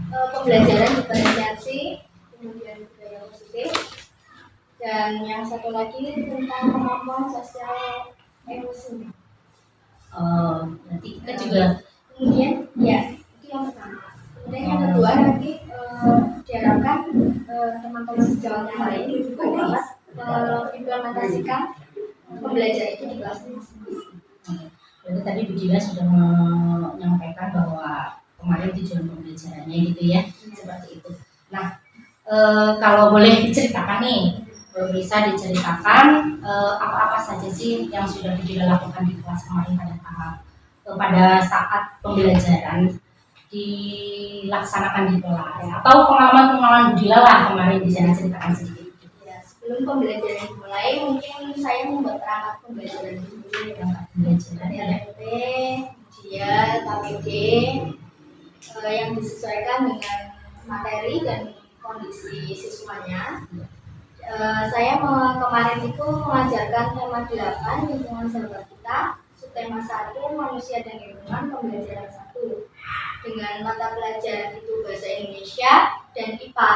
pembelajaran diferensiasi, kemudian budaya positif, dan yang satu lagi tentang kemampuan sosial emosi. Nanti kita juga Kemudian ya itu yang pertama. Kemudian yang kedua nanti diharapkan teman-teman sejawat yang lain juga dapat mengimplementasikan pembelajaran itu di kelas masing-masing. Berarti tadi Bu Dilan sudah menyampaikan bahwa kemarin tujuan pembelajarannya gitu ya, seperti itu. Nah, kalau boleh diceritakan nih, bisa diceritakan apa-apa saja sih yang sudah Bu Dilan lakukan di kelas kemarin pada saat pembelajaran dilaksanakan di kelas, atau pengalaman-pengalaman Bu Dilan lah kemarin bisa diceritakan sedikit. Ya, sebelum pembelajaran dimulai, mungkin saya membuat perangkat pembelajaran dulu. Pembelajaran ya. RT, ujian, KPD, yang disesuaikan dengan materi dan kondisi siswanya. Saya kemarin itu mengajarkan tema 8 lingkungan sahabat kita, subtema 1 manusia dan lingkungan, pembelajaran 1 dengan mata pelajaran itu bahasa Indonesia dan IPA.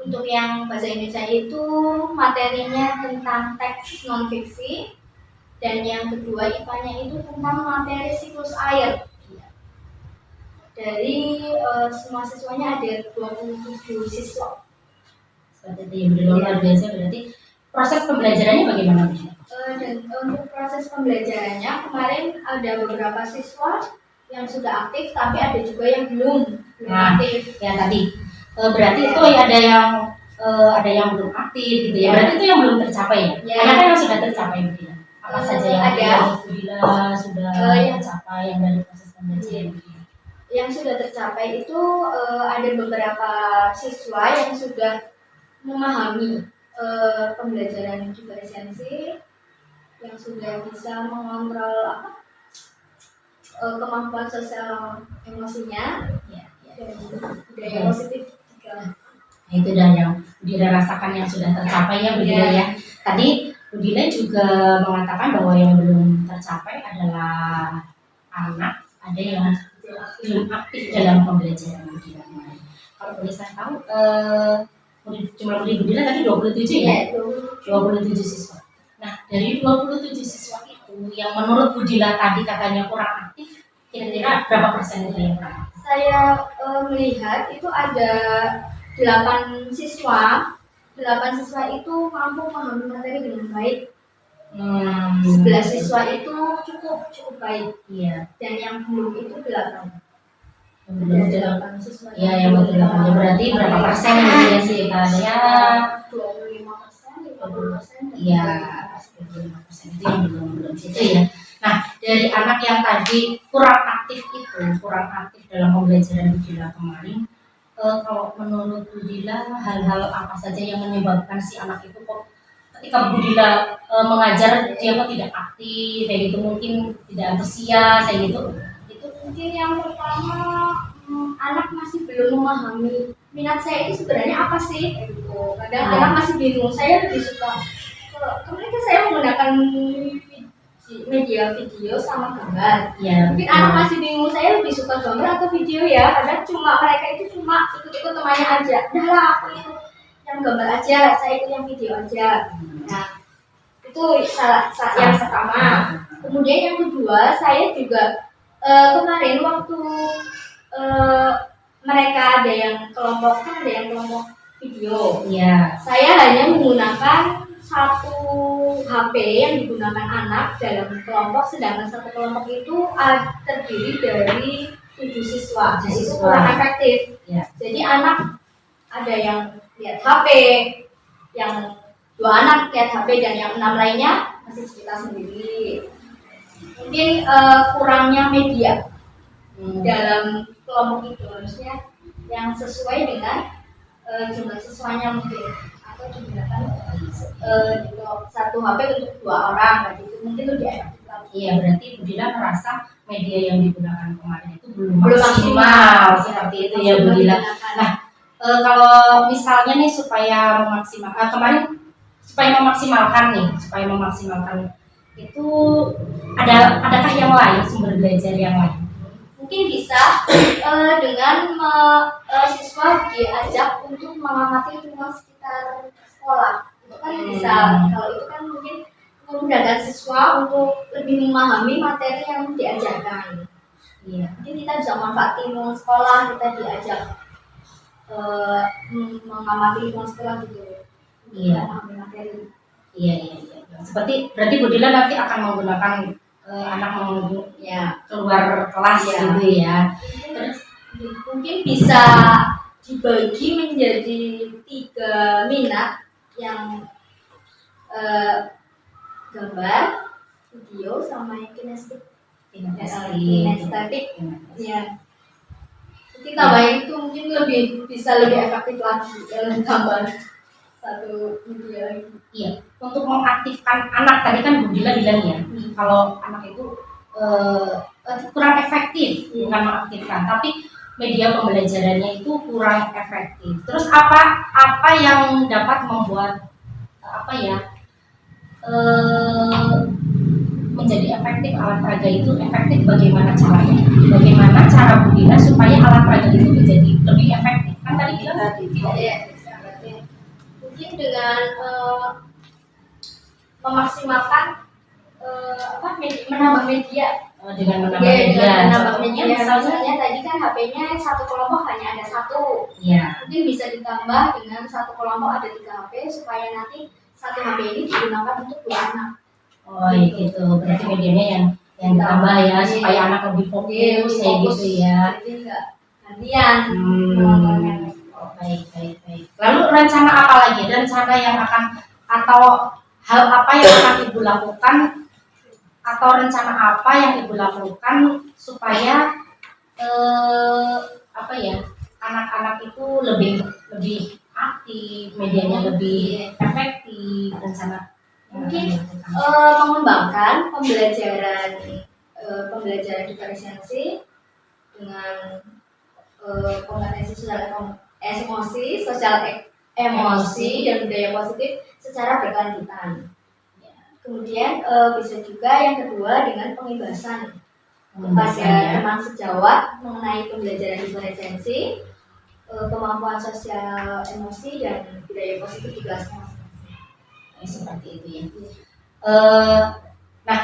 Untuk yang bahasa Indonesia itu materinya tentang teks non fiksi, dan yang kedua IPA-nya itu tentang materi siklus air. Dari semua siswanya ada 27 siswa. Seperti itu ya, luar biasa. Berarti proses pembelajarannya bagaimana Bu? Dan untuk proses pembelajarannya kemarin ada beberapa siswa yang sudah aktif, tapi ada juga yang belum Nah, aktif. ya tadi berarti itu ada yang belum aktif gitu ya. Berarti itu yang belum tercapai ya. Ya. Ada kan yang sudah tercapai Bu Dilan? Apa saja yang ada. Bu Dilan sudah tercapai yang dari proses pembelajaran Bu Dilan? Yang sudah tercapai itu ada beberapa siswa yang sudah memahami pembelajaran diferensiasi, yang sudah bisa mengontrol kemampuan sosial emosinya, Ya. dan budaya positif juga. Nah, itu dah yang Bu Dilan rasakan yang sudah tercapai ya Bu Dilan ya. Tadi Bu Dilan juga mengatakan bahwa yang belum tercapai adalah anak, ada yang belum aktif dalam pembelajaran Bu Dilan. Kalau boleh saya tahu, jumlah murid Bu Dilan tadi 27 ya? 27 siswa. Nah, dari 27 siswa itu yang menurut Bu Dilan tadi katanya kurang aktif, kira-kira berapa persen itu yang kurang aktif? Saya melihat itu ada 8 siswa. 8 siswa itu mampu memahami materi dengan baik. 11 siswa itu cukup baik. Iya. Dan yang belum itu 8. Belum Ada ada. 8 siswa. Iya, yang betul ya. Berarti berapa persen gitu ya sih katanya? 25%, 50%. Iya, 25% itu yang belum situ ya. Nah, dari anak yang tadi kurang aktif dalam pembelajaran Bu Dilan kemarin, kalau menurut Bu Dilan hal-hal apa saja yang menyebabkan si anak itu kok ketika Bu Dilan mengajar dia kok tidak aktif kayak gitu, mungkin tidak antusias kayak gitu? Itu mungkin yang pertama, anak masih belum memahami minat saya itu sebenarnya apa sih. Kadang anak masih bingung. Saya lebih suka kemarin kan saya menggunakan media video sama gambar. Ya, Mungkin anak masih bingung, saya lebih suka gambar atau video ya. Kadang mereka itu cuma ikut-ikut temannya aja. Udah lah, aku ikut yang gambar aja, saya ikut yang video aja. Nah, itu yang pertama. Kemudian yang kedua, saya juga kemarin waktu mereka ada yang kelompok video. Iya. Saya hanya menggunakan satu HP yang digunakan anak dalam kelompok, sedangkan satu kelompok itu terdiri dari 7 siswa. Jadi itu kurang efektif. Ya. Jadi anak ada yang lihat HP, yang 2 anak lihat HP, dan yang 6 lainnya masih cerita sendiri. Mungkin kurangnya media dalam kelompok itu, harusnya yang sesuai dengan jumlah siswanya mungkin. atau digunakan satu HP untuk 2 orang, berarti itu mungkin lebih efektif lagi. Iya, berarti Bu Dila merasa media yang digunakan kemarin itu belum Belum maksimal, maksimal. seperti itu ya Bu Dila. Nah, kalau misalnya nih supaya memaksimalkan kemarin supaya memaksimalkan itu adakah yang lain, sumber belajar yang lain? Mungkin bisa dengan siswa diajak untuk mengamati lingkungan sekitar sekolah. Itu kan bisa, kalau itu kan mungkin memudahkan siswa untuk lebih memahami materi yang diajarkan. Iya. Mungkin kita bisa manfaatin lingkungan sekolah, kita diajak mengamati lingkungan sekolah gitu. Iya. Memahami materi. Iya. Seperti berarti Bu Dila nanti akan menggunakan anak Ya. keluar kelas Iya. gitu ya. Terus mungkin bisa dibagi menjadi 3 minat yang gambar, video, sama yang kinestetik. Kinestetik, ya. Jadi tambahin itu mungkin bisa lebih efektif lagi dalam gambar satu video lagi. Iya, untuk mengaktifkan anak tadi kan Bu Dila bilang ya, kalau anak itu kurang efektif, bukan mengaktifkan, tapi media pembelajarannya itu kurang efektif. Terus apa yang dapat membuat menjadi efektif alat peraga itu efektif, bagaimana caranya? Bagaimana cara Bu Dila supaya alat peraga itu menjadi lebih efektif? Kan tadi bilang Mungkin dengan memaksimalkan menambah media. Dengan menambah Dengan menambah contohnya media. misalnya, Misalnya tadi kan HP-nya satu kelompok hanya ada 1. ya. Mungkin bisa ditambah dengan satu kelompok ada 3 HP supaya nanti satu HP ini digunakan untuk 2 anak. Oh iya gitu, berarti medianya yang ditambah ya supaya anak lebih fokus kayak gitu ya. Jadi enggak gantian Hmm. menontonnya. Oh, baik. Lalu rencana apa lagi? Rencana yang akan atau hal apa yang akan Ibu lakukan atau rencana apa yang Ibu lakukan supaya anak-anak itu lebih aktif, medianya lebih efektif, rencana yang Mungkin akan dilakukan. mengembangkan pembelajaran diferensiasi dengan kompetensi sosial emosi dan budaya positif secara berkelanjutan. Kemudian bisa juga yang kedua dengan pengibasan kepada teman sejawat mengenai pembelajaran diferensiasi, kemampuan sosial emosi dan budaya positif di kelasnya masing-masing. Seperti itu ya. Nah,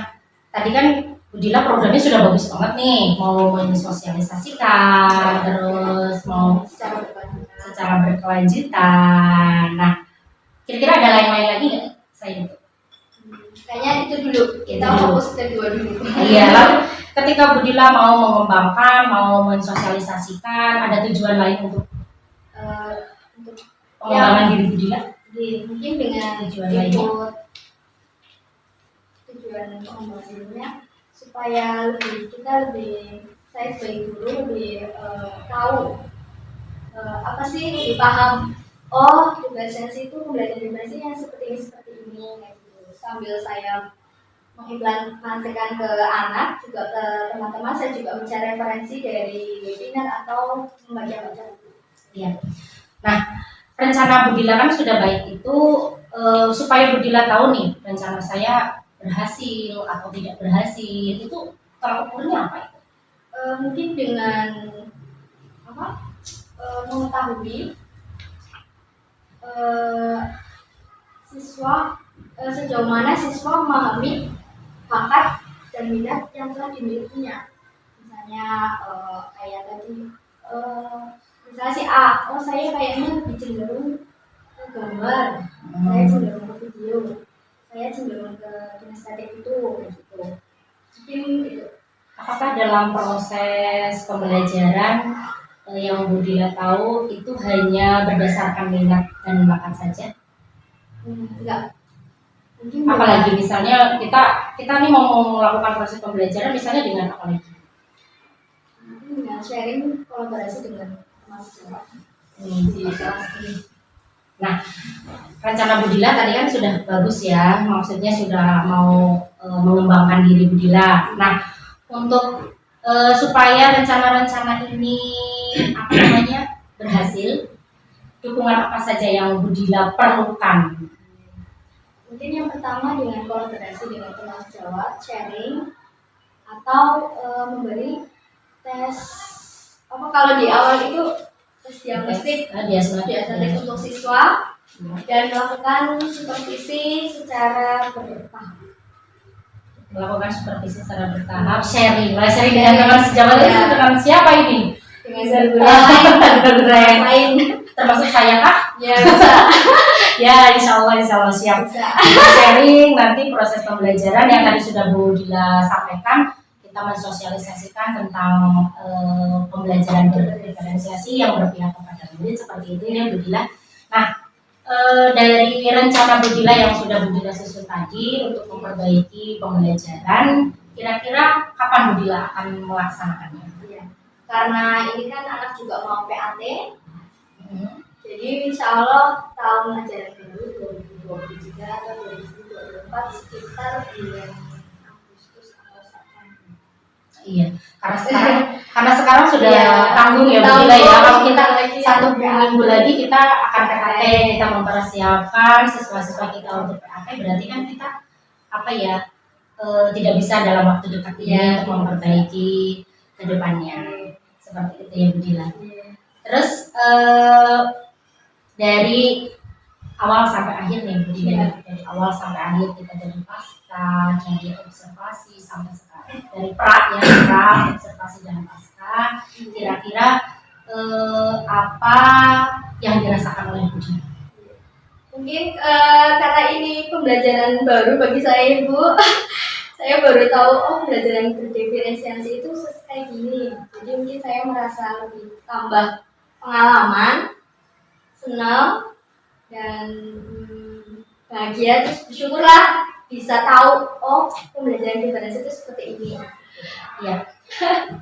tadi kan Bu Dila programnya sudah bagus banget nih, mau mensosialisasikan, terus mau secara berkelanjutan. Nah, kira-kira ada lain-lain lagi nggak selain itu? Kayaknya itu dulu, kita fokus kedua dulu. Iya, lalu ketika Bu Dila mau mengembangkan, mau mensosialisasikan, ada tujuan lain untuk Untuk pengembangan diri Bu Dila? mungkin dengan Tujuan lainnya? tujuan pengembangan dirinya supaya saya sebagai guru lebih tahu apa sih, lebih paham. Oh, diferensiasi itu pembelajaran diferensiasi yang seperti ini kayak gitu. Sambil saya mengimplementasikan ke anak, juga ke teman-teman, saya juga mencari referensi dari webinar atau membaca-baca buku. Iya. Nah, rencana Bu Dila kan sudah baik itu supaya Bu Dila tahu nih rencana saya berhasil atau tidak berhasil, itu tolak ukurnya apa itu? Mungkin dengan mengetahui siswa sejauh mana siswa memahami bakat dan minat yang telah dimilikinya. Misalnya kayak tadi misalnya si A, oh saya kayaknya lebih cenderung ke gambar, saya cenderung ke video, saya cenderung ke kinestetik itu kayak gitu. Mungkin itu. Apakah dalam proses pembelajaran yang Bu Dila tahu itu hanya berdasarkan minat dan bakat saja? Enggak. Mungkin Apalagi misalnya kita nih mau melakukan proses pembelajaran misalnya dengan apa lagi? dengan sharing kolaborasi dengan teman sejawat. Di kelas ini. Nah, rencana Budila tadi kan sudah bagus ya, maksudnya sudah mau mengembangkan diri Budila. Nah, untuk supaya rencana-rencana ini apa namanya berhasil, dukungan apa saja yang Budila perlukan? Mungkin yang pertama dengan kolaborasi dengan teman sejawat, sharing, atau memberi tes apa kalau di awal itu tes diagnostik Diagnostik untuk siswa dan melakukan supervisi secara bertahap. Melakukan supervisi secara bertahap, sharing dengan teman sejawat itu dengan siapa ini? Dengan guru lain, Termasuk saya kah? ya bisa. Ya, insya Allah siap. Bisa. Sharing nanti proses pembelajaran yang tadi sudah Bu Dila sampaikan, kita mensosialisasikan tentang pembelajaran berdiferensiasi yang berpihak kepada murid seperti itu ya Bu Dila. Nah, dari rencana Bu Dila yang sudah Bu Dila susun tadi untuk memperbaiki pembelajaran, kira-kira kapan Bu Dila akan melaksanakannya? Iya. Karena ini kan anak juga mau PAT, jadi insya Allah tahun ajaran baru 2023 atau 2024 sekitar bulan Agustus atau September. Iya, karena sekarang sudah Iya, tanggung ya Bu tanggung. Dila ya. Kalau kita Lagi satu ada minggu lagi kita akan PAT, kita mempersiapkan siswa-siswa kita untuk PAT, berarti kan kita apa ya tidak bisa dalam waktu dekat ini Iya. untuk memperbaiki ke depannya. Seperti itu ya Bu Dila. Terus dari awal sampai akhir nih Bu Dila, dari awal sampai akhir kita dari pasca, dari observasi sampai sekarang, dari pra, observasi dan pasca, kira-kira apa yang dirasakan oleh Bu Dila? Mungkin karena ini pembelajaran baru bagi saya Ibu, saya baru tahu pembelajaran berdiferensiasi itu kayak gini. Jadi mungkin saya merasa lebih tambah pengalaman, senang dan bahagia, terus bersyukurlah bisa tahu pembelajaran diferensiasi itu seperti ini.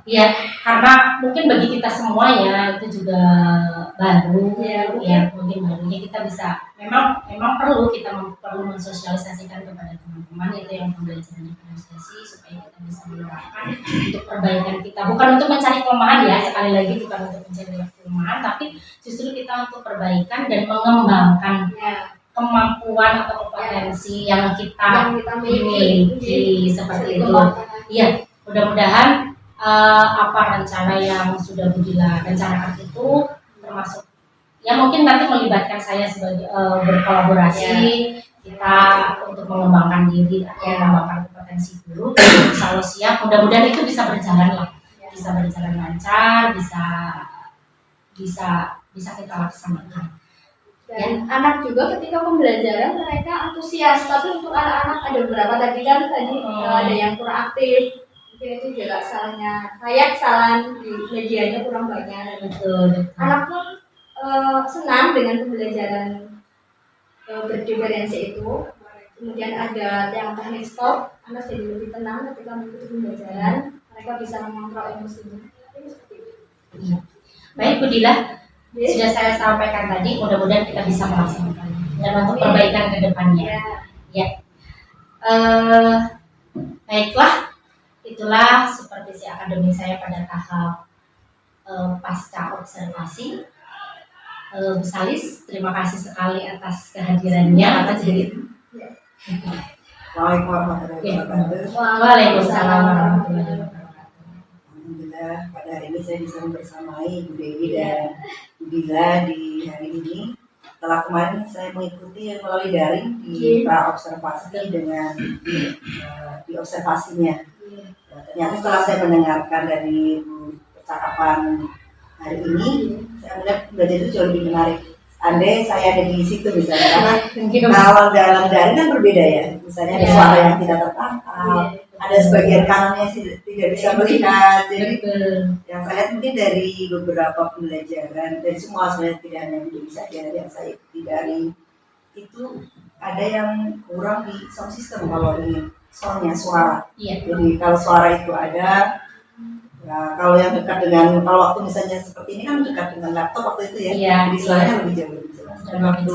Ya, karena mungkin bagi kita semua ya itu juga baru, Iya, mungkin barunya kita bisa memang perlu mensosialisasikan kepada teman-teman itu yang pembelajaran diferensiasi supaya kita bisa menerapkan untuk perbaikan kita, bukan untuk mencari kelemahan ya, sekali lagi bukan untuk mencari kelemahan, tapi justru kita untuk perbaikan dan mengembangkan Ya, kemampuan atau kompetensi yang kita yang kita miliki seperti itu. Iya, mudah-mudahan apa rencana yang sudah Bu Dila rencanakan itu termasuk ya mungkin nanti melibatkan saya sebagai berkolaborasi kita untuk mengembangkan diri atau mengembangkan kompetensi guru. Insya Allah siap, mudah-mudahan itu bisa berjalan lah, bisa berjalan lancar, bisa kita laksanakan. dan anak juga ketika pembelajaran mereka antusias, tapi untuk anak-anak ada beberapa tadi ada yang kurang aktif, mungkin itu juga salahnya saya, kesalahan di medianya kurang banyak. Betul. Anak pun senang dengan pembelajaran berdiferensi itu. Kemudian ada yang teknik stop, anak jadi lebih tenang ketika mengikuti pembelajaran, mereka bisa mengontrol emosinya. Iya. Baik Bu Dila, sudah saya sampaikan tadi, mudah-mudahan kita bisa melaksanakannya dan untuk perbaikan ke depannya. Ya. Baiklah, itulah supervisi akademik saya pada tahap pasca observasi. Bu Salis, terima kasih sekali atas kehadirannya, atas diri. Waalaikumsalam warahmatullahi wabarakatuh. Waalaikumsalam warahmatullahi wabarakatuh. Alhamdulillah pada hari ini saya bisa bersamai Bu Dewi dan Bu Dila di hari ini. Setelah kemarin saya mengikuti melalui daring di pra observasi dengan di observasinya. Ternyata setelah saya mendengarkan dari percakapan hari ini, saya melihat belajar itu jauh lebih menarik. Andai saya ada di situ misalnya, karena kalau dalam daring kan berbeda ya. Misalnya ada suara yang tidak tertangkap, ada sebagian kanannya tidak bisa melihat. Jadi yang saya lihat mungkin dari beberapa pembelajaran, dari semua sebenarnya tidak hanya bisa yang saya ikuti dari itu ada yang kurang di sound system kalau di soundnya suara. Jadi kalau suara itu ada. Nah, kalau yang dekat dengan, kalau waktu misalnya seperti ini kan dekat dengan laptop waktu itu ya, jadi suaranya lebih jauh lebih jelas. Dan waktu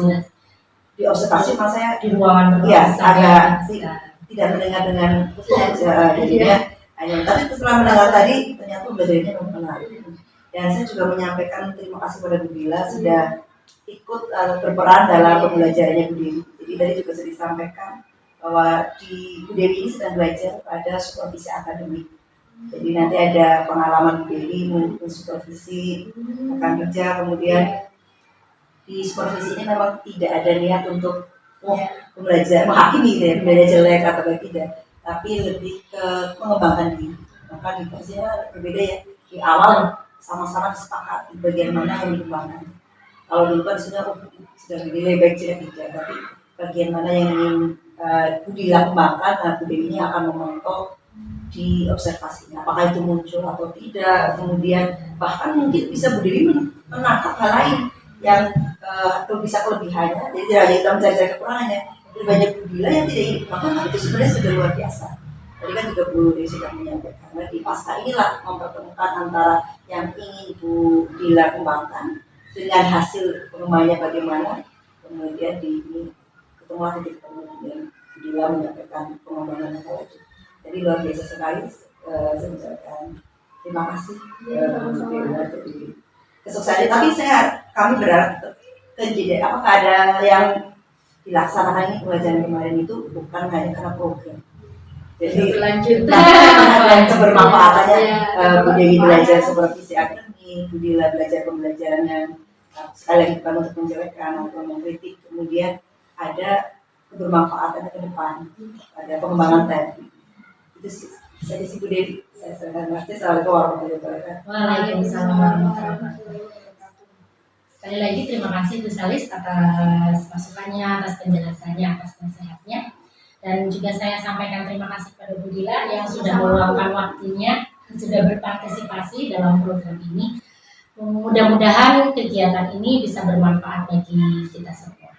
di observasi mas saya di ruangan iya berbahasa agak bisa. tidak mendengar dengan jadinya hanya tapi setelah mendengar tadi ternyata belajarnya memang menarik. Dan saya juga menyampaikan terima kasih pada Bu Dila sudah ikut berperan dalam pembelajarannya Bu Dewi. Jadi tadi juga sudah disampaikan bahwa di Bu Dewi ini sedang belajar pada supervisi akademik. Jadi nanti ada pengalaman Bu Dewi supervisi akan kerja, kemudian di supervisi ini memang tidak ada niat untuk belajar menghakimi gitu ya, belajar jelek atau tidak, tapi lebih ke mengembangkan diri. Maka di kelasnya berbeda ya, di awal sama-sama disepakati bagian mana yang dikembangkan. Kalau dulu kan sudah dinilai baik jelek tidak, tapi bagian mana yang ingin dikembangkan, nah Bu Dewi ini akan memantau di observasinya, apakah itu muncul atau tidak. Kemudian bahkan mungkin bisa Bu Dewi menangkap hal lain yang bisa kelebihannya, jadi tidak hanya kita mencari kekurangannya. Lebih banyak Bu Dila yang tidak ingin dikembangkan, itu sebenarnya sudah luar biasa. Tadi kan juga Bu Dewi sudah menyampaikan, karena di pasca inilah mempertemukan antara yang ingin Bu Dila kembangkan dengan hasil pengembangannya bagaimana, kemudian ketemulah titik temu dan Bu Dila menyampaikan pengembangan hal itu. Jadi luar biasa sekali. Saya mengucapkan terima kasih Bu Dila jadi kesuksesan. Tapi kami berharap kejadian apakah ada yang dilaksanakan ini pelajaran kemarin itu bukan hanya karena program. Jadi ada kebermanfaatannya. Bu Dewi belajar supervisi akademik, Bu Dila belajar pembelajaran yang sekali lagi bukan untuk menjelekkan atau mengkritik, kemudian ada kebermanfaatannya ke depan, ada pengembangan tadi. Itu sih saya Bu Dewi. Saya terima kasih. Assalamualaikum warahmatullahi wabarakatuh. Waalaikumsalam warahmatullahi wabarakatuh. Sekali lagi terima kasih Bu Salis atas masukannya, atas penjelasannya, atas nasihatnya. Dan juga saya sampaikan terima kasih pada Bu Dila yang sudah meluangkan waktunya, sudah berpartisipasi dalam program ini. Mudah-mudahan kegiatan ini bisa bermanfaat bagi kita semua.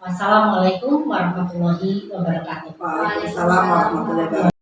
Wassalamualaikum warahmatullahi wabarakatuh. Waalaikumsalam warahmatullahi wabarakatuh.